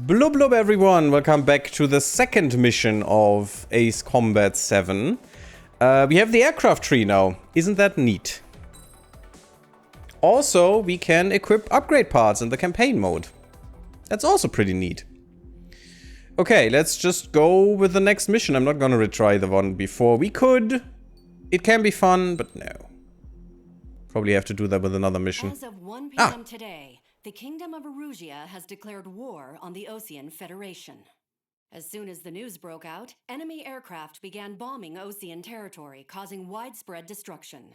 Blub blub everyone, welcome back to the second mission of Ace Combat 7. We have the aircraft tree now. Isn't that neat? Also, we can equip upgrade parts in the campaign mode. That's also pretty neat. Okay, let's just go with the next mission. I'm not gonna retry the one before. We could. It can be fun, but no. Probably have to do that with another mission. As of 1 p.m. today, the Kingdom of Erusia has declared war on the Osean Federation. As soon as the news broke out, enemy aircraft began bombing Osean territory, causing widespread destruction.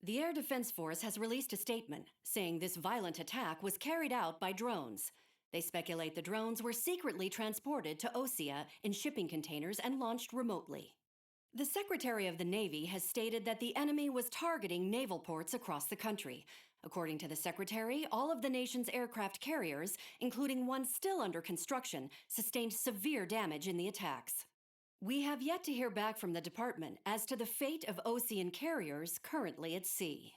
The Air Defense Force has released a statement saying this violent attack was carried out by drones. They speculate the drones were secretly transported to Osea in shipping containers and launched remotely. The Secretary of the Navy has stated that the enemy was targeting naval ports across the country. According to the Secretary, all of the nation's aircraft carriers, including one still under construction, sustained severe damage in the attacks. We have yet to hear back from the department as to the fate of Osean carriers currently at sea.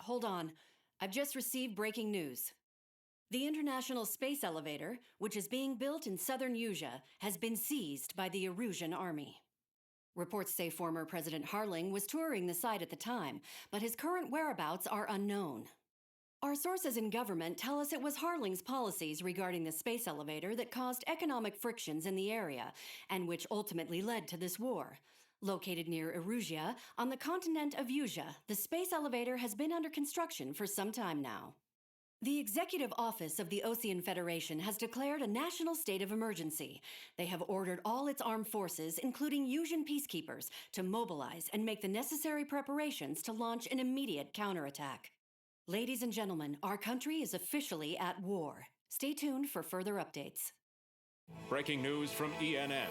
Hold on, I've just received breaking news. The International Space Elevator, which is being built in southern Usea, has been seized by the Erusian army. Reports say former President Harling was touring the site at the time, but his current whereabouts are unknown. Our sources in government tell us it was Harling's policies regarding the space elevator that caused economic frictions in the area, and which ultimately led to this war. Located near Erusia, on the continent of Usea, the space elevator has been under construction for some time now. The Executive Office of the Osean Federation has declared a national state of emergency. They have ordered all its armed forces, including Usean peacekeepers, to mobilize and make the necessary preparations to launch an immediate counterattack. Ladies and gentlemen, our country is officially at war. Stay tuned for further updates. Breaking news from ENN.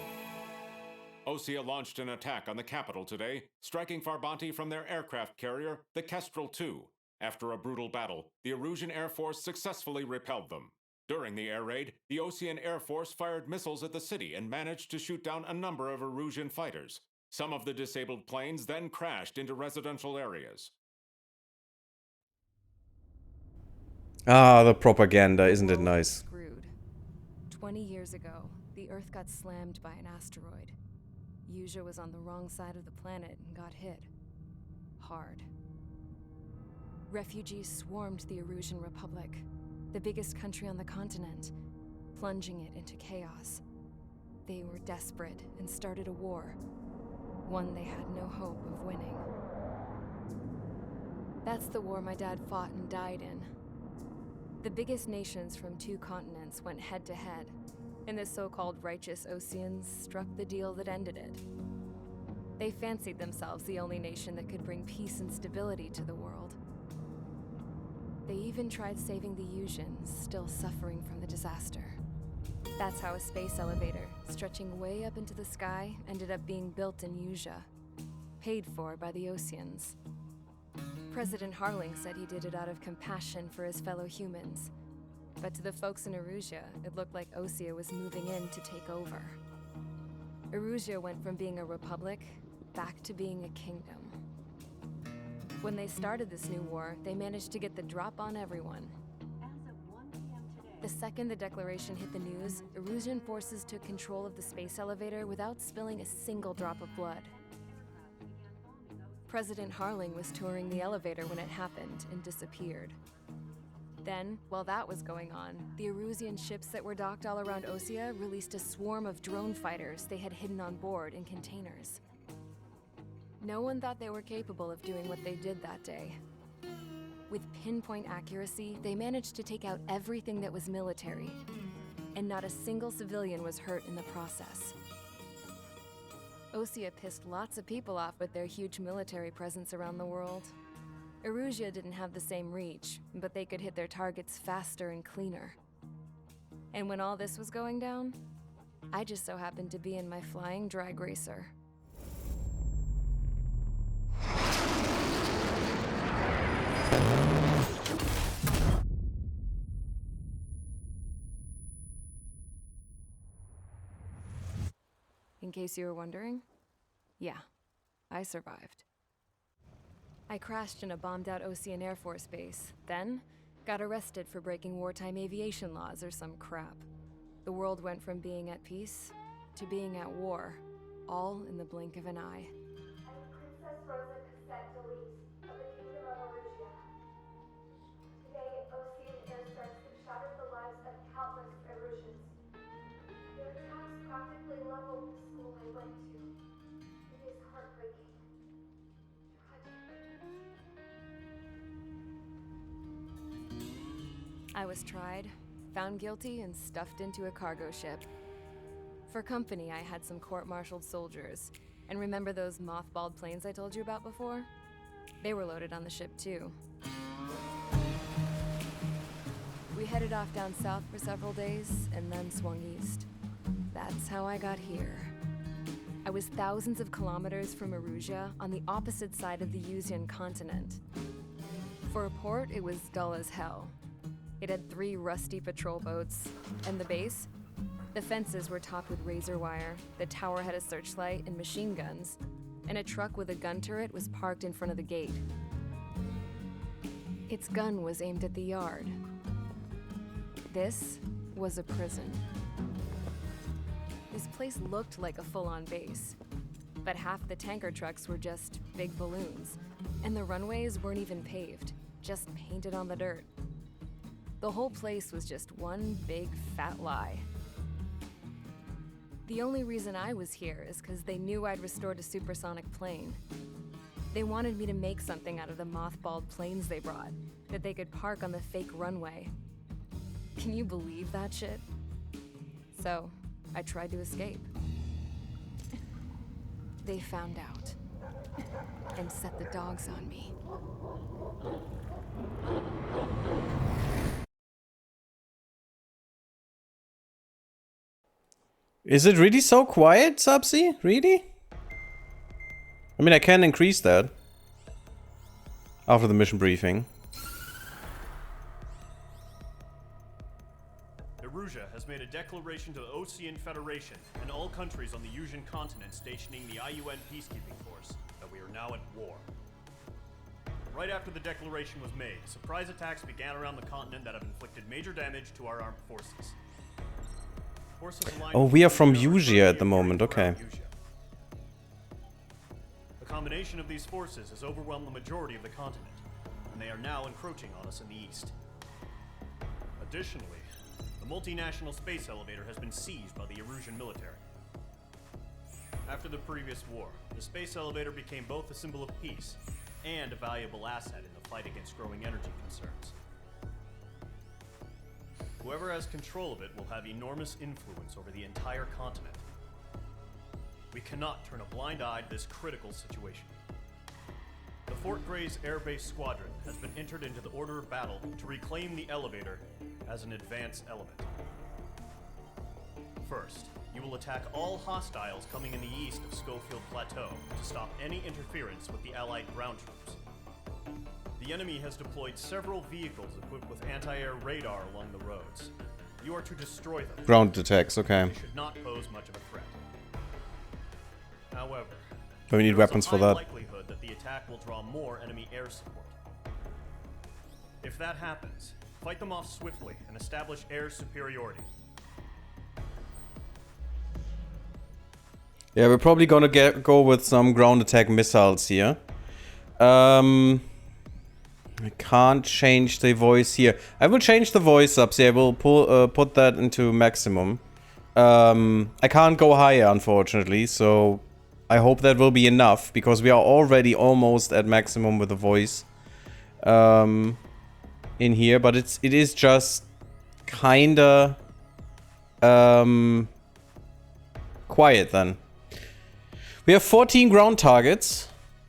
Osea launched an attack on the capital today, striking Farbanti from their aircraft carrier, the Kestrel II. After a brutal battle, the Erusian Air Force successfully repelled them. During the air raid, the Osean Air Force fired missiles at the city and managed to shoot down a number of Erusian fighters. Some of the disabled planes then crashed into residential areas. Ah, the propaganda, isn't it nice? Screwed. 20 years ago, the Earth got slammed by an asteroid. Usea was on the wrong side of the planet and got hit. Hard. Refugees swarmed the Erusian Republic, the biggest country on the continent, plunging it into chaos. They were desperate and started a war, one they had no hope of winning. That's the war my dad fought and died in. The biggest nations from 2 continents went head-to-head, and the so-called righteous Oseans struck the deal that ended it. They fancied themselves the only nation that could bring peace and stability to the world. They even tried saving the Useans, still suffering from the disaster. That's how a space elevator, stretching way up into the sky, ended up being built in Usea, paid for by the Oseans. President Harling said he did it out of compassion for his fellow humans. But to the folks in Erusia, it looked like Osea was moving in to take over. Erusia went from being a republic back to being a kingdom. When they started this new war, they managed to get the drop on everyone. As of 1 p.m. today, The second the declaration hit the news, Erusian forces took control of the space elevator without spilling a single drop of blood. President Harling was touring the elevator when it happened and disappeared. Then, while that was going on, the Erusian ships that were docked all around Osea released a swarm of drone fighters they had hidden on board in containers. No one thought they were capable of doing what they did that day. With pinpoint accuracy, they managed to take out everything that was military, and not a single civilian was hurt in the process. Osea pissed lots of people off with their huge military presence around the world. Erusia didn't have the same reach, but they could hit their targets faster and cleaner. And when all this was going down, I just so happened to be in my flying drag racer. In case you were wondering, yeah, I survived. I crashed in a bombed-out Osean Air Force base, then got arrested for breaking wartime aviation laws or some crap. The world went from being at peace to being at war, all in the blink of an eye. I am Princess Rosa Cassette Delete of the Kingdom of Erusia. Today, Ocean airstrikes have shattered the lives of countless Erusians. Their attacks practically leveled the school I went to. It is heartbreaking. Tragic. I was tried, found guilty, and stuffed into a cargo ship. For company, I had some court-martialed soldiers. And remember those mothballed planes I told you about before? They were loaded on the ship too. We headed off down south for several days, and then swung east. That's how I got here. I was thousands of kilometers from Erusia, on the opposite side of the Yuzian continent. For a port, it was dull as hell. It had 3 rusty patrol boats. And the base? The fences were topped with razor wire, the tower had a searchlight and machine guns, and a truck with a gun turret was parked in front of the gate. Its gun was aimed at the yard. This was a prison. This place looked like a full-on base, but half the tanker trucks were just big balloons, and the runways weren't even paved, just painted on the dirt. The whole place was just one big fat lie. The only reason I was here is because they knew I'd restored a supersonic plane. They wanted me to make something out of the mothballed planes they brought, that they could park on the fake runway. Can you believe that shit? So, I tried to escape. They found out, and set the dogs on me. Is it really so quiet, Subsea? Really? I mean, I can increase that after the mission briefing. Erusia has made a declaration to the Ocean Federation and all countries on the Yuzian continent stationing the IUN peacekeeping force that we are now at war. Right after the declaration was made, surprise attacks began around the continent that have inflicted major damage to our armed forces. Oh, we are from Yusia at the moment, okay. The combination of these forces has overwhelmed the majority of the continent, and they are now encroaching on us in the east. Additionally, the multinational space elevator has been seized by the Erusian military. After the previous war, the space elevator became both a symbol of peace and a valuable asset in the fight against growing energy concerns. Whoever has control of it will have enormous influence over the entire continent. We cannot turn a blind eye to this critical situation. The Fort Gray's Air Base Squadron has been entered into the order of battle to reclaim the elevator as an advance element. First, you will attack all hostiles coming in the east of Schofield Plateau to stop any interference with the Allied ground troops. The enemy has deployed several vehicles equipped with anti-air radar along the roads. You are to destroy them. Ground attacks, okay. They should not pose much of a threat. However, we need weapons for that. Likelihood that the attack will draw more enemy air support. If that happens, fight them off swiftly and establish air superiority. Yeah, we're probably gonna go with some ground attack missiles here. I can't change the voice here. I will change the voice up, so I will put that into maximum. I can't go higher, unfortunately, so I hope that will be enough, because we are already almost at maximum with the voice in here, but it is just kinda quiet then. We have 14 ground targets.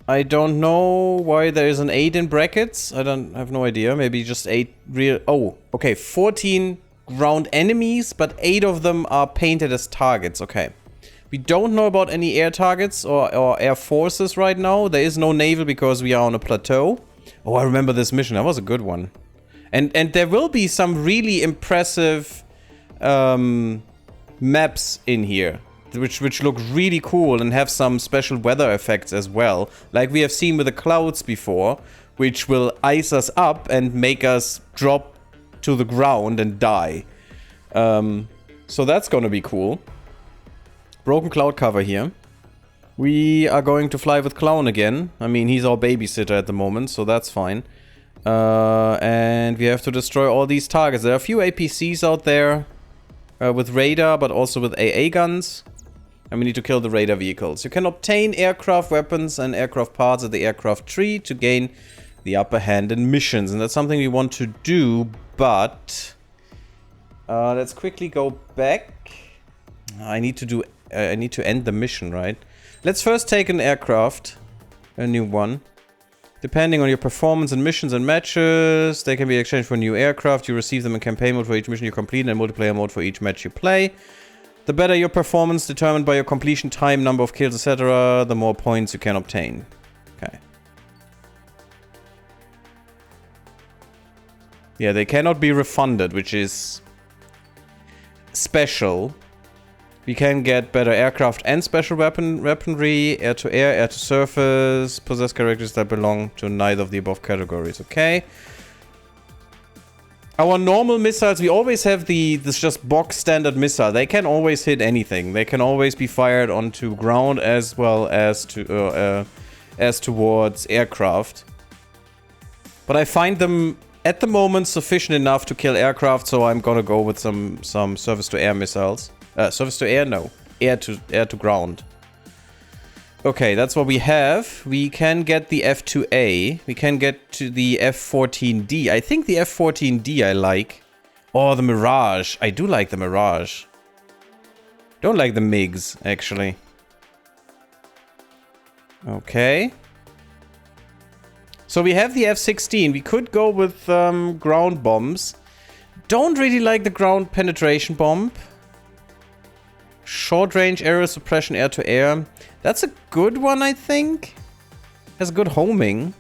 I don't know why there is an 8 in brackets. I have no idea. Maybe just 8 real... Oh, okay. 14 ground enemies, but 8 of them are painted as targets. Okay. We don't know about any air targets or air forces right now. There is no naval because we are on a plateau. Oh, I remember this mission. That was a good one. And there will be some really impressive maps in here. Which look really cool and have some special weather effects as well. Like we have seen with the clouds before, which will ice us up and make us drop to the ground and die. So So that's gonna be cool. Broken cloud cover here. We are going to fly with Clown again. I mean, he's our babysitter at the moment, so that's fine. And we have to destroy all these targets. There are a few APCs out there with radar, but also with AA guns. And we need to kill the radar vehicles. You can obtain aircraft weapons and aircraft parts at the aircraft tree to gain the upper hand in missions. And that's something we want to do, but... let's quickly go back. I need to end the mission, right? Let's first take an aircraft. A new one. Depending on your performance in missions and matches, they can be exchanged for new aircraft. You receive them in campaign mode for each mission you complete and multiplayer mode for each match you play. The better your performance, determined by your completion time, number of kills, etc., the more points you can obtain. Okay. Yeah, they cannot be refunded, which is special. We can get better aircraft and special weaponry, air-to-air, air-to-surface, possess characters that belong to neither of the above categories. Okay. Our normal missiles, we always have this just box standard missile. They can always hit anything. They can always be fired onto ground as well as towards aircraft. But I find them at the moment sufficient enough to kill aircraft, so I'm gonna go with some surface-to-air missiles. Surface-to-air? No. Air-to-ground. Okay, that's what we have. We can get the F2A. We can get to the F14D. I think the F14D I like. Oh, the Mirage. I do like the Mirage. Don't like the MiGs, actually. Okay. So we have the F-16. We could go with ground bombs. Don't really like the ground penetration bomb. Short range aerial suppression air-to-air. That's a good one, I think. Has good homing.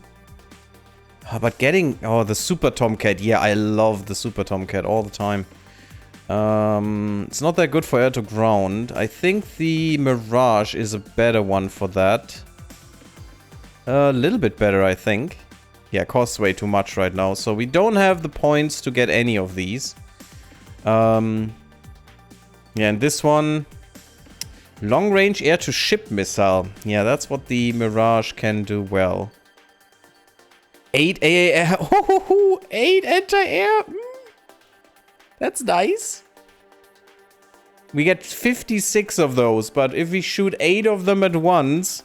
But getting... Oh, the Super Tomcat. Yeah, I love the Super Tomcat all the time. It's not that good for air-to-ground. I think the Mirage is a better one for that. A little bit better, I think. Yeah, costs way too much right now. So we don't have the points to get any of these. Yeah, and this one... Long-range air-to-ship missile. Yeah, that's what the Mirage can do well. 8 AAR. Oh, 8 anti-air. That's nice. We get 56 of those, but if we shoot 8 of them at once,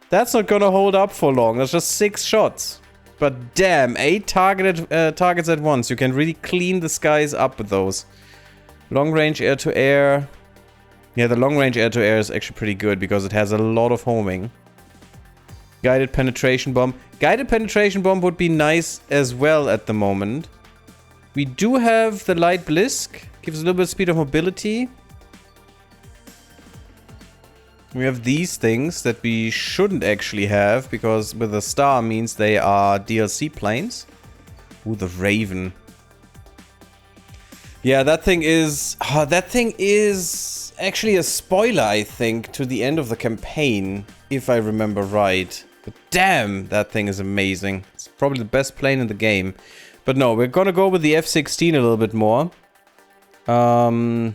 that's not gonna hold up for long. That's just 6 shots. But damn, 8 targets at once. You can really clean the skies up with those. Long-range air-to-air. Yeah, the long-range air-to-air is actually pretty good because it has a lot of homing. Guided penetration bomb. Guided penetration bomb would be nice as well at the moment. We do have the light blisk. Gives a little bit of speed of mobility. We have these things that we shouldn't actually have because with a star means they are DLC planes. Ooh, the Raven. Yeah, that thing is actually a spoiler, I think, to the end of the campaign, if I remember right. But damn, that thing is amazing. It's probably the best plane in the game. But no, we're gonna go with the F-16 a little bit more. The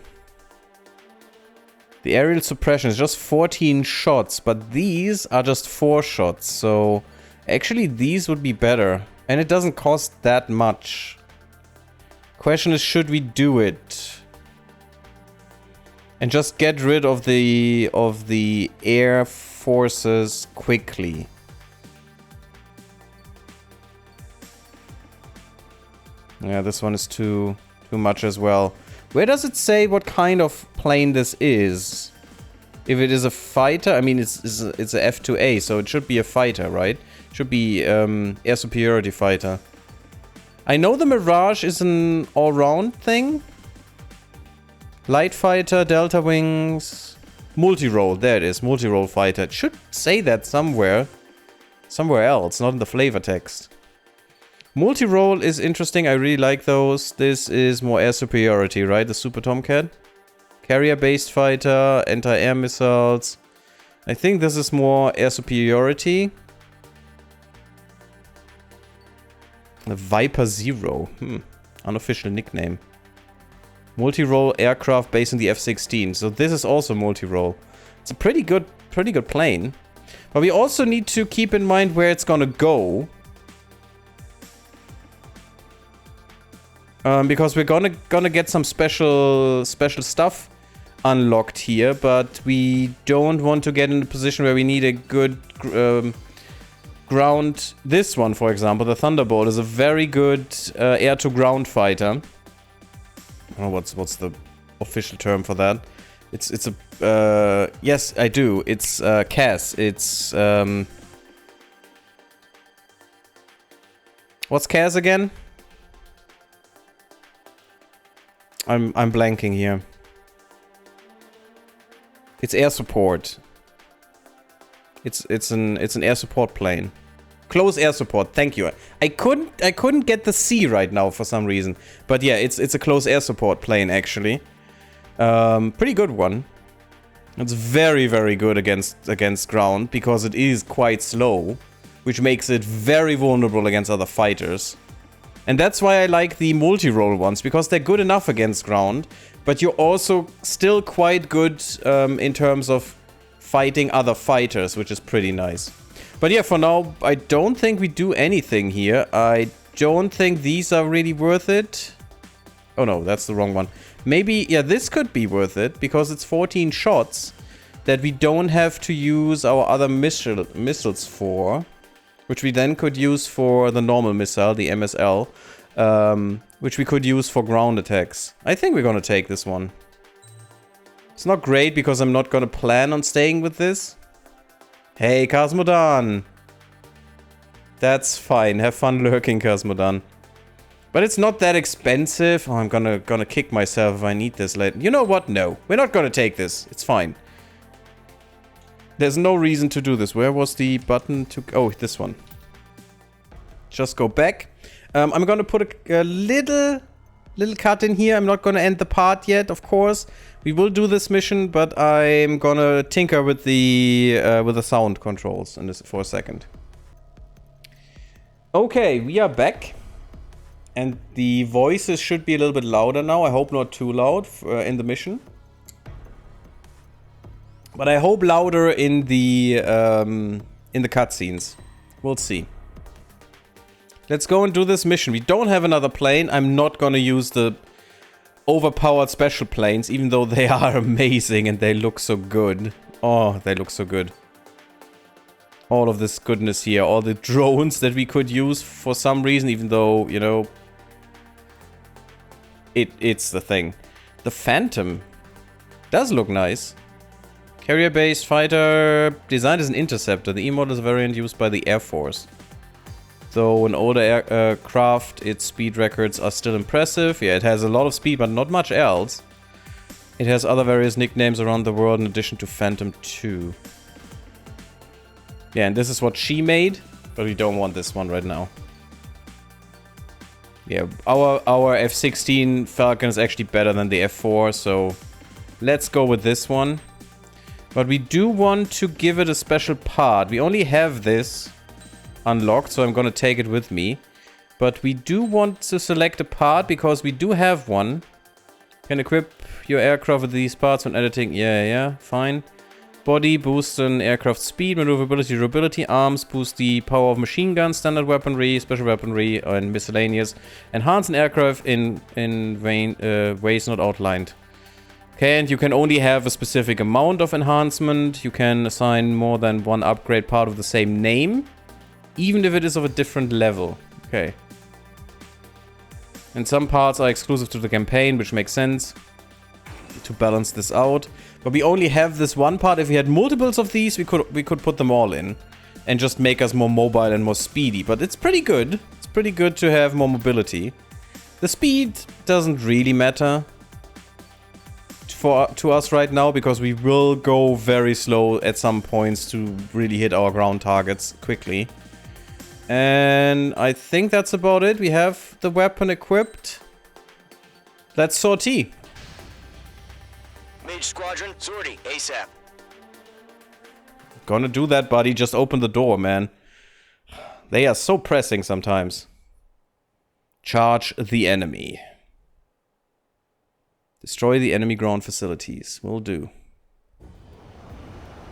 aerial suppression is just 14 shots, but these are just 4 shots. So actually these would be better. And it doesn't cost that much. Question is, should we do it? And just get rid of the air forces quickly. Yeah, this one is too much as well. Where does it say what kind of plane this is? If it is a fighter, I mean it's a F2A, so it should be a fighter, right? Should be air superiority fighter. I know the Mirage is an all-round thing. Light fighter, delta wings, multi-role. There it is, multi-role fighter. It should say that somewhere else, not in the flavor text. Multi-role is interesting. I really like those. This is more air superiority, right? The Super Tomcat. Carrier-based fighter, anti-air missiles. I think this is more air superiority. The Viper Zero. Unofficial nickname. Multi-role aircraft based on the F-16. So this is also multi-role. It's a pretty good plane. But we also need to keep in mind where it's gonna go. Because we're gonna get some special stuff unlocked here, but we don't want to get in a position where we need a good ground. This one, for example, the Thunderbolt, is a very good air-to-ground fighter. I don't know what's the official term for that. It's a yes, I do. It's CAS. It's what's CAS again? I'm blanking here. It's air support. It's an air support plane. Close air support. Thank you. I couldn't get the C right now for some reason. But yeah, it's a close air support plane actually. Pretty good one. It's very, very good against ground because it is quite slow, which makes it very vulnerable against other fighters. And that's why I like the multi-role ones, because they're good enough against ground, but you're also still quite good in terms of fighting other fighters, which is pretty nice. But yeah, for now, I don't think we do anything here. I don't think these are really worth it. Oh no, that's the wrong one. Maybe, yeah, this could be worth it, because it's 14 shots that we don't have to use our other missiles for. Which we then could use for the normal missile, the MSL. Which we could use for ground attacks. I think we're gonna take this one. It's not great because I'm not gonna plan on staying with this. Hey, Cosmodan! That's fine. Have fun lurking, Cosmodan. But it's not that expensive. Oh, I'm gonna kick myself if I need this later. You know what? No. We're not gonna take this. It's fine. There's no reason to do this. Where was the button to... Oh, this one. Just go back. I'm gonna put a little cut in here. I'm not gonna end the part yet, of course. We will do this mission, but I'm gonna tinker with the sound controls in this for a second. Okay, we are back. And the voices should be a little bit louder now. I hope not too loud in the mission. But I hope louder in the cutscenes. We'll see. Let's go and do this mission. We don't have another plane. I'm not gonna use the overpowered special planes, even though they are amazing and they look so good. Oh, they look so good. All of this goodness here. All the drones that we could use for some reason, even though, you know, it's the thing. The Phantom does look nice. Carrier-based fighter, designed as an interceptor. The E-model is a variant used by the Air Force. Though an older aircraft, its speed records are still impressive. Yeah, it has a lot of speed, but not much else. It has other various nicknames around the world in addition to Phantom 2. Yeah, and this is what she made, but we don't want this one right now. Yeah, our F-16 Falcon is actually better than the F-4, so let's go with this one. But we do want to give it a special part. We only have this unlocked, so I'm gonna take it with me. But we do want to select a part because we do have one. Can equip your aircraft with these parts when editing. Yeah, fine. Body, boost an aircraft speed, maneuverability, durability. Arms, boost the power of machine guns, standard weaponry, special weaponry, and miscellaneous. Enhance an aircraft in ways not outlined. Okay, and you can only have a specific amount of enhancement. You can assign more than one upgrade part of the same name, even if it is of a different level. Okay. And some parts are exclusive to the campaign, which makes sense to balance this out. But we only have this one part. If we had multiples of these, we could put them all in and just make us more mobile and more speedy. But it's pretty good. It's pretty good to have more mobility. The speed doesn't really matter to us right now, because we will go very slow at some points to really hit our ground targets quickly. And I think that's about it. We have the weapon equipped. Let's sortie. Mage Squadron, sortie, ASAP. Gonna do that, buddy. Just open the door, man. They are so pressing sometimes. Charge the enemy. Destroy the enemy ground facilities. Will do.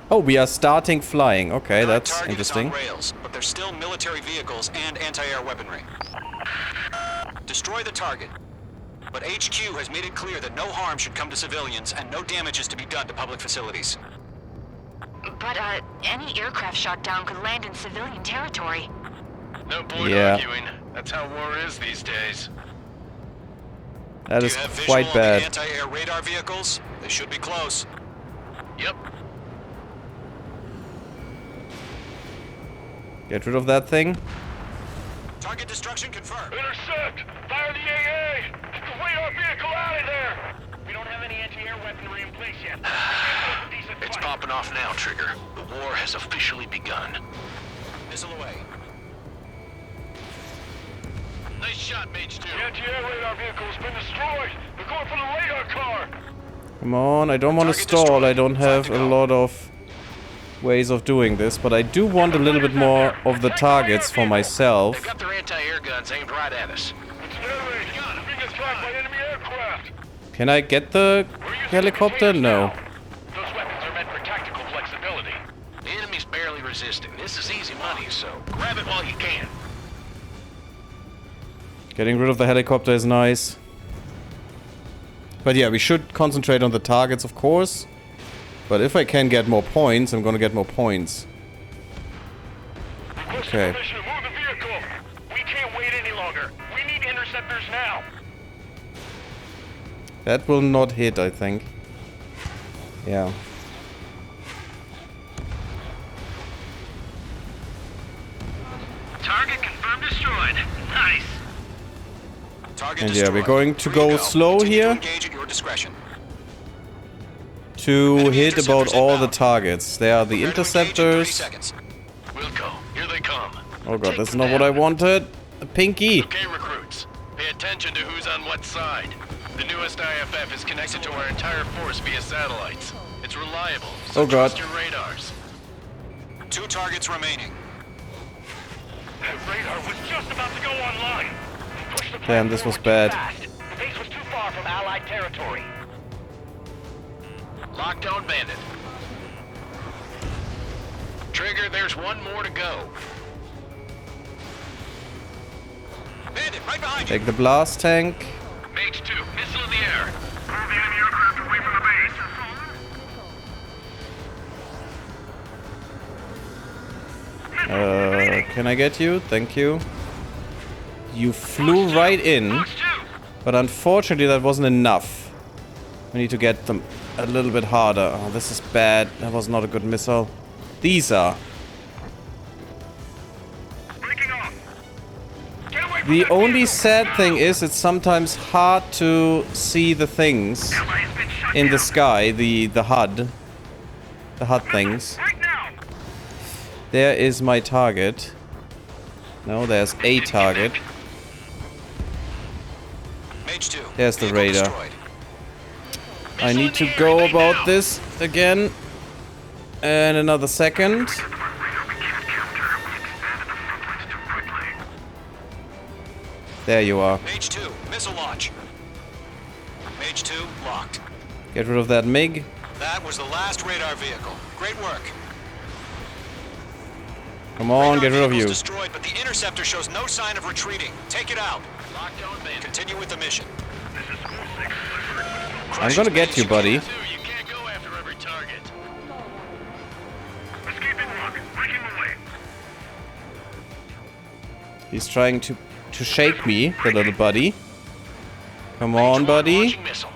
Oh, we are starting flying. Okay, that's interesting. Target is on rails, but there's still military vehicles and anti-air weaponry. Destroy the target. But HQ has made it clear that no harm should come to civilians and no damage is to be done to public facilities. But, any aircraft shot down could land in civilian territory. No point arguing. That's how war is these days. That is quite bad. Anti-air radar vehicles? They should be close. Yep. Get rid of that thing. Target destruction confirmed. Intercept! Fire the AA! Get the radar vehicle out of there! We don't have any anti-air weaponry in place yet. It's popping off now, Trigger. The war has officially begun. Missile away. Nice shot, Mage 2. The anti-air radar vehicle has been destroyed. They're going for the radar car. Come on, I don't want to stall. I don't have a lot of ways of doing this, but I do want a little bit more of the targets for myself. They've got their anti-air guns aimed right at us. It's narrated. Being attacked by enemy aircraft. Can I get the helicopter? No. Those weapons are meant for tactical flexibility. The enemy's barely resisting. This is easy money, so grab it while you can. Getting rid of the helicopter is nice. But yeah, we should concentrate on the targets, of course. But if I can get more points, I'm gonna get more points. Okay. Move the vehicle. We can't wait any longer. We need interceptors now. That will not hit, I think. Yeah. Target confirmed destroyed. Nice. Target And destroyed. yeah, we're going to go slow Continue here to engage at your discretion. to Enemy hit about interceptors all the inbound. targets. There are the Prepare to engage in 30 interceptors. seconds. Wilco, here they come. Oh god, Take that's them not what I down. wanted. A pinky. Okay, recruits. Pay attention to who's on what side. The newest IFF is connected to our entire force via satellites. It's reliable, so Oh god. trust your radars. 2 targets remaining. That radar was just about to go online. Push the Damn, this was platform too bad. fast. The base was too far from Allied territory. Lockdown bandit. Trigger, there's one more to go. Bandit, right behind you. Take the blast tank. Mage 2, missile in the air. Move the enemy aircraft away from the base. Can I get you? Thank you. You flew right in, but unfortunately that wasn't enough. We need to get them a little bit harder. Oh, this is bad. That was not a good missile. These are. Breaking off. Get away from The that only vehicle. sad thing is it's sometimes hard to see the things Ally has been shut in the down. sky, the HUD. The HUD things. Right now. There is my target. No, there's a target. Mage 2. There's the Vehicle radar. destroyed. I need to go about this again. And another second. There you are. Mage 2, missile launch. Mage 2, locked. Get rid of that MiG. That was the last radar vehicle. Great work. Come on, get rid of Radar you. vehicle's destroyed, but the interceptor shows no sign of retreating. Take it out. Lockdown bandit. Continue with the mission. I'm gonna get you, buddy. 2, you can't go after every target. Escaping rock. Breaking away. He's trying to shake me, the little buddy. Come on, buddy. Launching missile.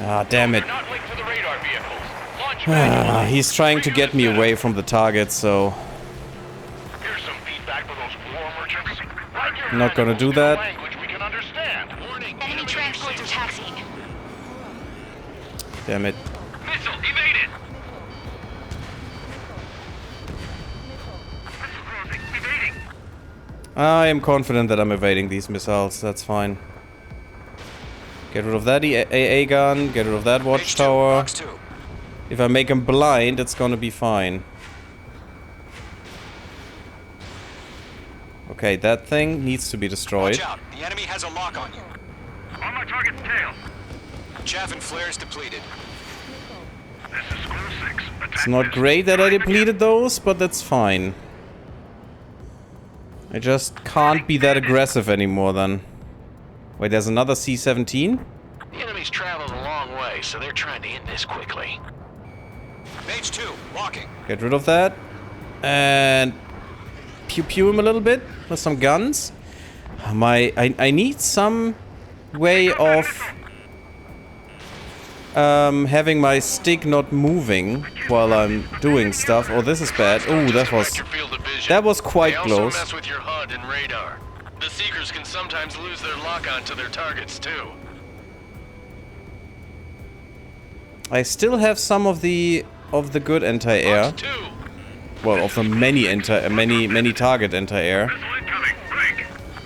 Ah, damn it. Not linked to the radar vehicles. Launch Ah, he's trying to get me away from the target, so Here's some feedback for those war merchants. Write your I'm not gonna do that. language we can understand. Warning, Enemy transports are taxiing. Damn it. Missile evaded. Evading. I am confident that I'm evading these missiles. That's fine. Get rid of that AA gun. Get rid of that Mage 2, watchtower. box 2. If I make him blind, it's gonna be fine. Okay, that thing needs to be destroyed. Watch out. The enemy has a lock on you. On my target's tail. Chaff and flares depleted. This is Square 6. It's not great that I depleted those, but that's fine. I just can't be that aggressive anymore then. Wait, there's another C-17? The enemy's traveled a long way, so they're trying to end this quickly. Mage 2, walking. Get rid of that. And pew-pew him a little bit with some guns. I need some way of having my stick not moving while I'm doing stuff. Oh, this is bad. Oh, that was quite close. They also mess with your HUD and radar. The Seekers can sometimes lose their lock-on to their targets too. I still have some of the good anti-air. Well, of the many target anti-air.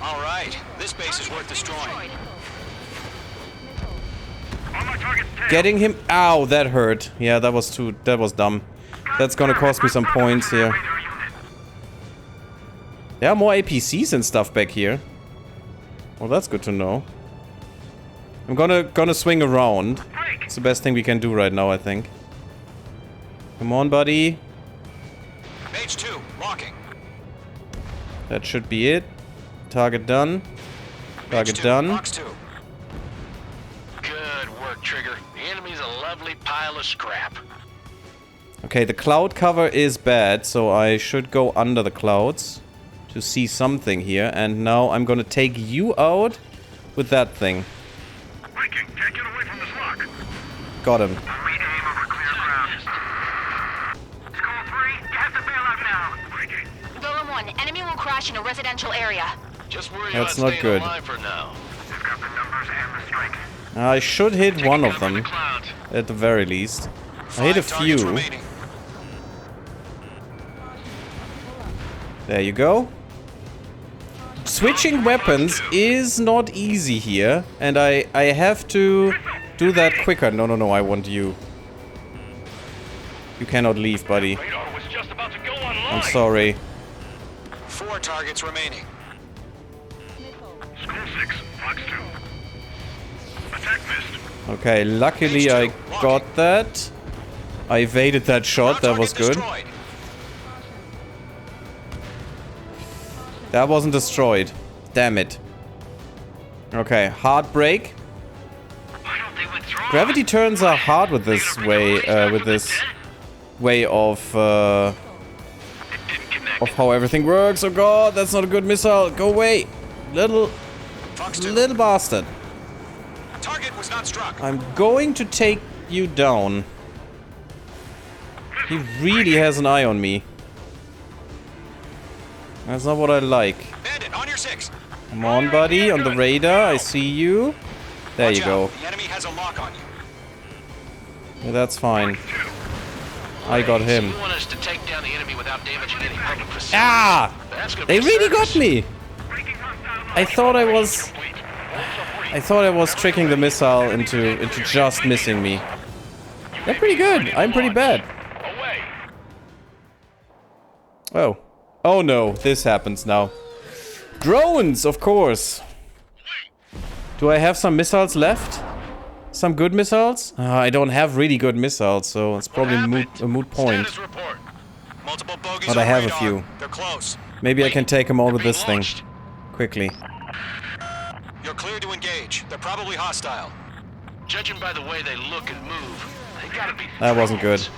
All right, this base is worth destroying. Getting him. Ow, that hurt. Yeah, that was dumb. That's gonna cost me some points here. There are more APCs and stuff back here. Well, that's good to know. I'm gonna swing around. It's the best thing we can do right now, I think. Come on, buddy. Mage 2, walking. That should be it. Target done. Target done. Box 2. Good work, Trigger. The enemy's a lovely pile of scrap. Okay, the cloud cover is bad, so I should go under the clouds to see something here. And now I'm gonna take you out with that thing. Viking, can't get away from this lock. Got him. We aim over clear ground. Skull 3, you have to bail out now. Viking. Golem 1, enemy will crash in a residential area. Just worry That's about not staying good. alive for now. We've got the numbers and the strike. I should hit one of Cover the them, clouds. at the very least. I hit a 5 targets few. remaining. There you go. Switching weapons is not easy here, and I have to do that quicker. No, I want you. You cannot leave, buddy. Radar was just about to go online. I'm sorry. 4 targets remaining. Skull 6, Fox 2. Attack missed. Okay, luckily I got that. I evaded that shot, that was good. Destroyed. That wasn't destroyed. Damn it. Okay, hard break. Why don't they withdraw? Gravity turns are hard with this way of how everything works. Oh god, that's not a good missile. Go away, little bastard. Target was not struck. I'm going to take you down. He really has an eye on me. That's not what I like. Bandit, on your 6. Come on, buddy, on the radar. I see you. There you Watch go. out. The enemy has a lock on you. Yeah, that's fine. I got him. You want us to take down the enemy without damaging any public facilities? Ah! That's gonna They be really got service. me. I thought I was tricking the missile into just missing me. They're pretty good. I'm pretty bad. Away. Oh. Oh no, this happens now. Drones, of course. Do I have some missiles left? Some good missiles? I don't have really good missiles, so it's probably a moot point. Status report. Multiple bogeys But I on have a radar. few. They're close. Maybe I can take them all with Being this thing. launched. Quickly. You're clear to engage. They're probably hostile. Judging by the way they look and move, they gotta be That wasn't good. drones.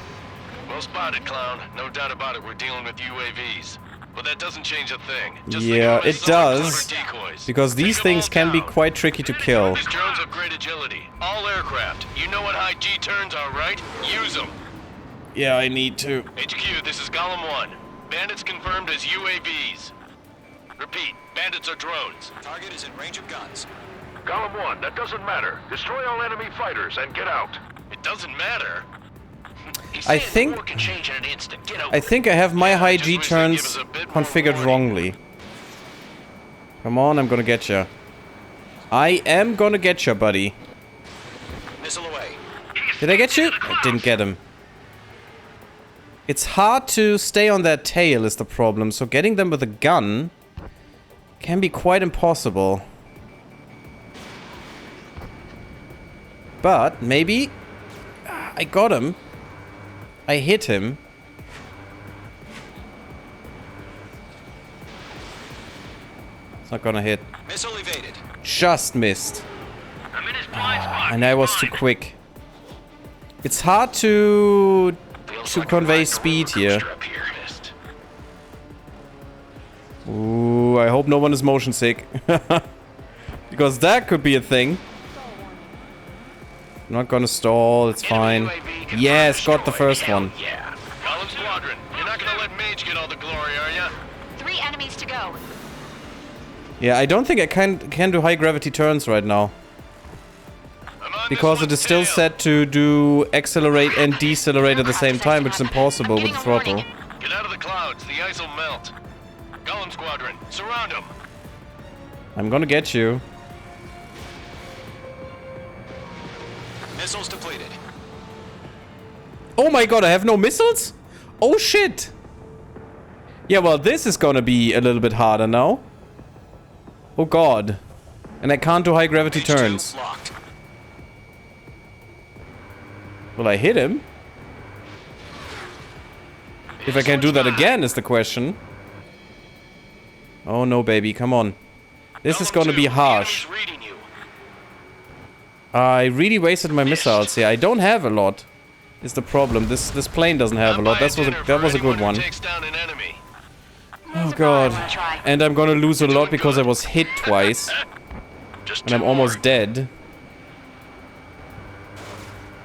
Well spotted, clown. No doubt about it, we're dealing with UAVs. But that doesn't change a thing. Just think Yeah, of them as it some does. clever decoys. Because these Take them things all can be down. quite tricky to kill. These drones have great agility. All aircraft. You know what high G turns are, right? Use them. Yeah, I need to. HQ, this is Golem 1. Bandits confirmed as UAVs. Repeat, bandits are drones. Target is in range of guns. Golem 1, that doesn't matter. Destroy all enemy fighters and get out. It doesn't matter. He's I saying the think- war can change in an instant. Get over I think I have my Yeah, high just G wish they'd give turns us a bit more configured warning. wrongly. Come on, I'm gonna get ya. I am gonna get ya, buddy. Missile away. Did I get you? I didn't get him. It's hard to stay on that tail is the problem, so getting them with a gun can be quite impossible. But maybe... I got him. I hit him. It's not gonna hit. Missile evaded. Just missed. I'm in his blind spot. And I was too quick. It's hard to convey speed here. Ooh, I hope no one is motion sick. Because that could be a thing. I'm not gonna stall, it's fine. Yes, got the first one. Yeah. Column Squadron, you're not gonna let Mage get all the glory, are ya? 3 enemies to go. Yeah, I don't think I can do high gravity turns right now. Because it is still set to do accelerate and decelerate at the same time, which is impossible with the throttle. Get out of the clouds, the ice will melt. Column Squadron, surround them. I'm gonna get you. Missiles depleted. Oh my god, I have no missiles? Oh shit! Yeah, well, this is gonna be a little bit harder now. Oh god. And I can't do high gravity turns. Locked. Will I hit him? If I can do that again is the question. Oh no, baby, come on. This is gonna be harsh. I really wasted my missiles here. I don't have a lot. Is the problem. This plane doesn't have a lot. That was a good one. Oh god. And I'm gonna lose a lot because I was hit twice. And I'm almost dead.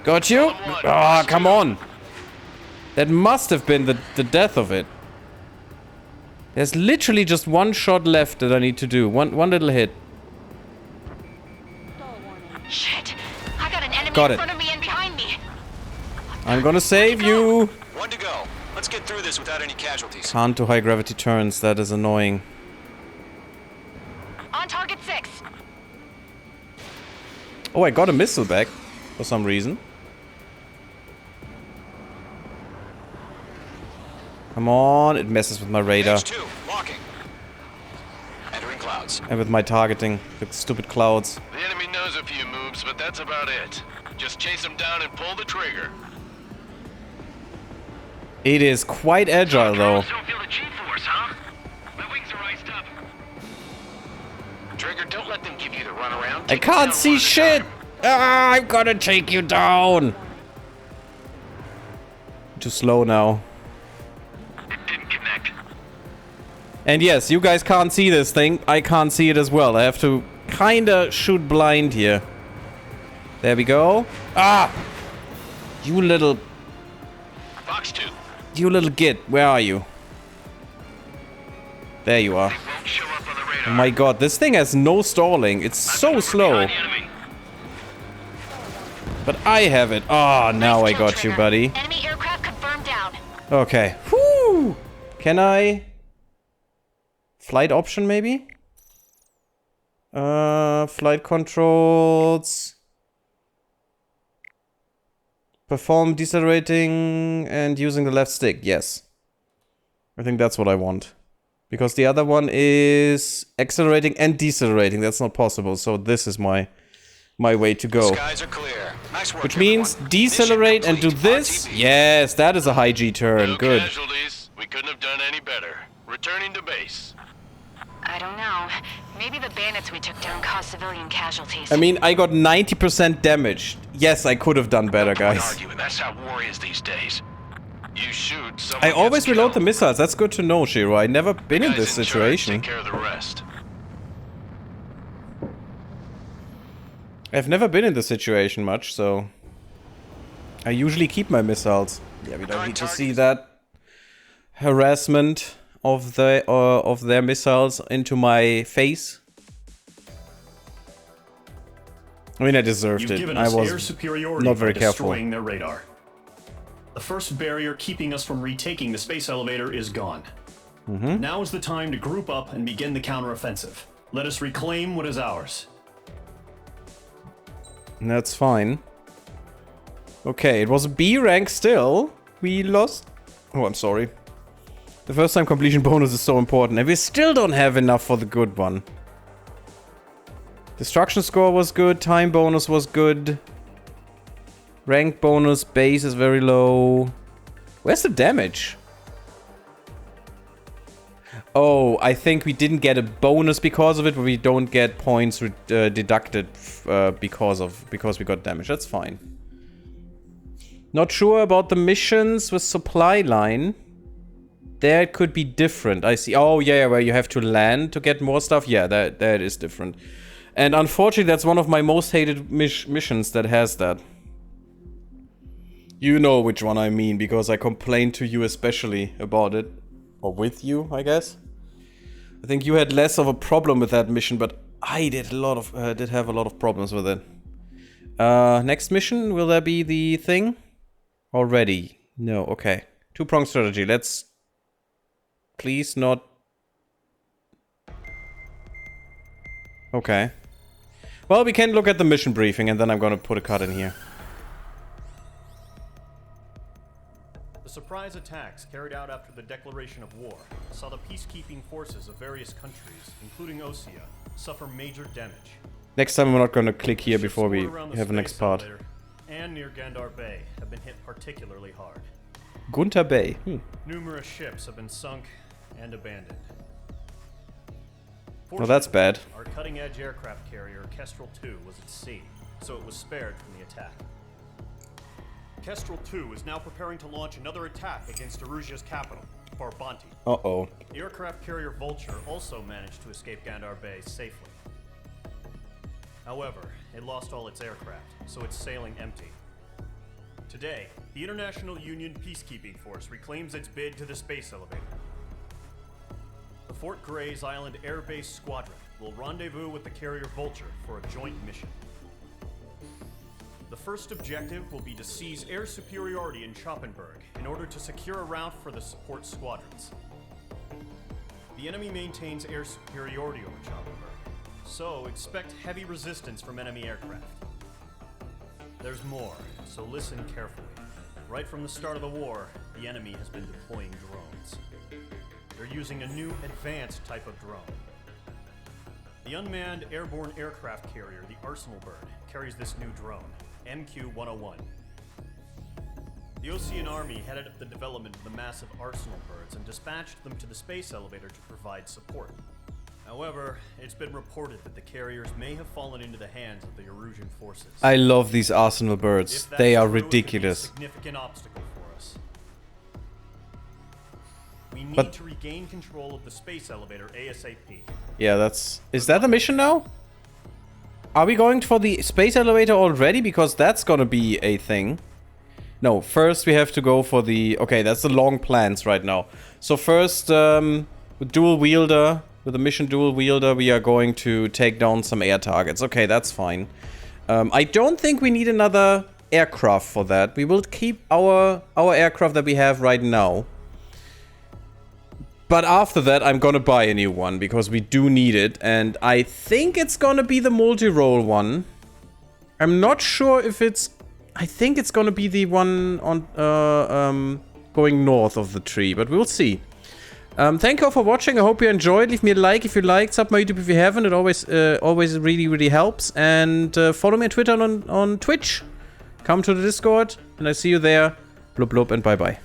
Got you? Ah, oh, come on. That must have been the death of it. There's literally just one shot left that I need to do. One little hit. Shit. I got an enemy Got in it. front of me and behind me. I'm gonna save you. One to go. Let's get through this without any casualties. Can't do high gravity turns. That is annoying. On target 6. Oh, I got a missile back for some reason. Come on, it messes with my radar. H2, locking. Entering clouds. And with my targeting. The stupid clouds. The enemy knows a few moves, but that's about it. Just chase them down and pull the trigger. It is quite agile, though. Don't feel the G-force, huh? My wings are iced up. Trigger, don't let them give you the runaround. I can't see shit! Ah, I'm gonna take you down! Too slow now. It didn't connect. And yes, you guys can't see this thing. I can't see it as well. I have to kinda shoot blind here. There we go. Ah! You little... Fox 2. You little git. Where are you? There you are. They won't show up on the radar. Oh my god, this thing has no stalling. It's so slow. Behind the enemy. But I have it. Oh, now I Nice kill, got you, Trigger. buddy. Enemy aircraft confirmed down. Okay. Whew! Can I... Flight option, maybe? Flight controls... Perform decelerating and using the left stick. Yes. I think that's what I want. Because the other one is accelerating and decelerating. That's not possible. So this is my way to go. Skies are clear. Nice work, Which means everyone. decelerate Mission and do complete. this. RTB. Yes, that is a high G turn. No Good. casualties. We couldn't have done any better. Returning to base. I don't know. Maybe the bandits we took down caused civilian casualties. I mean, I got 90% damage. Yes, I could have done better, No point guys. arguing. That's how war is these days. You shoot, someone I always gets reload the killed. missiles. That's good to know, Shiro. I've never been in Guys this charge situation. Take care of the rest. I've never been in this situation much, so... I usually keep my missiles. Yeah, we don't need to see that harassment of their missiles into my face. I mean, I deserved You've it. given I us air was superiority not very by careful. destroying their radar. The first barrier keeping us from retaking the space elevator is gone. Now is the time to group up and begin the counteroffensive. Let us reclaim what is ours. That's fine. Okay, it was a B rank still. We lost... Oh, I'm sorry. The first time completion bonus is so important, and we still don't have enough for the good one. Destruction score was good, time bonus was good. Rank bonus, base is very low. Where's the damage? Oh, I think we didn't get a bonus because of it, but we don't get points deducted because we got damage. That's fine. Not sure about the missions with supply line. There it could be different. I see. Oh, yeah, where you have to land to get more stuff. Yeah, that is different. And unfortunately, that's one of my most hated missions that has that. You know which one I mean, because I complained to you especially about it. Or with you, I guess. I think you had less of a problem with that mission, but I did have a lot of problems with it. Next mission, will there be the thing? Already. No, okay. Two-pronged strategy. Let's... Please not... Okay. Well, we can look at the mission briefing, and then I'm gonna put a cut in here. The surprise attacks carried out after the declaration of war saw the peacekeeping forces of various countries, including Osea, suffer major damage. Next time I'm not gonna click here before we have the next part. And near Gandar Bay have been hit particularly hard. Gunter Bay. Numerous ships have been sunk and abandoned. Well, that's bad. Our cutting-edge aircraft carrier, Kestrel 2, was at sea, so it was spared from the attack. Kestrel 2 is now preparing to launch another attack against Erusia's capital, Farbanti. Uh-oh. The aircraft carrier Vulture also managed to escape Gandar Bay safely. However, it lost all its aircraft, so it's sailing empty. Today, the International Union Peacekeeping Force reclaims its bid to the space elevator. The Fort Gray's Island Air Base Squadron will rendezvous with the carrier Vulture for a joint mission. The first objective will be to seize air superiority in Schoppenberg in order to secure a route for the support squadrons. The enemy maintains air superiority over Schoppenberg, so expect heavy resistance from enemy aircraft. There's more, so listen carefully. Right from the start of the war, the enemy has been deploying drones. They're using a new advanced type of drone. The unmanned airborne aircraft carrier, the Arsenal Bird, carries this new drone, MQ-101. The Osean Army headed up the development of the massive Arsenal Birds and dispatched them to the space elevator to provide support. However, it's been reported that the carriers may have fallen into the hands of the Erusian forces. I love these Arsenal Birds. They are ridiculous. It could be a significant obstacle for us. We need to regain control of the space elevator ASAP. Yeah, that's... Is that the mission now? Are we going for the space elevator already? Because that's gonna be a thing. No, first we have to go for the... Okay, that's the long plans right now. So first, with dual wielder, with the mission dual wielder, we are going to take down some air targets. Okay, that's fine. I don't think we need another aircraft for that. We will keep our aircraft that we have right now. But after that, I'm gonna buy a new one, because we do need it. And I think it's gonna be the multi-role one. I'm not sure if it's... I think it's gonna be the one on going north of the tree, but we'll see. Thank you all for watching. I hope you enjoyed. Leave me a like if you liked. Sub my YouTube if you haven't. It always really helps. And follow me on Twitter and on Twitch. Come to the Discord, and I see you there. Blub blub and bye bye.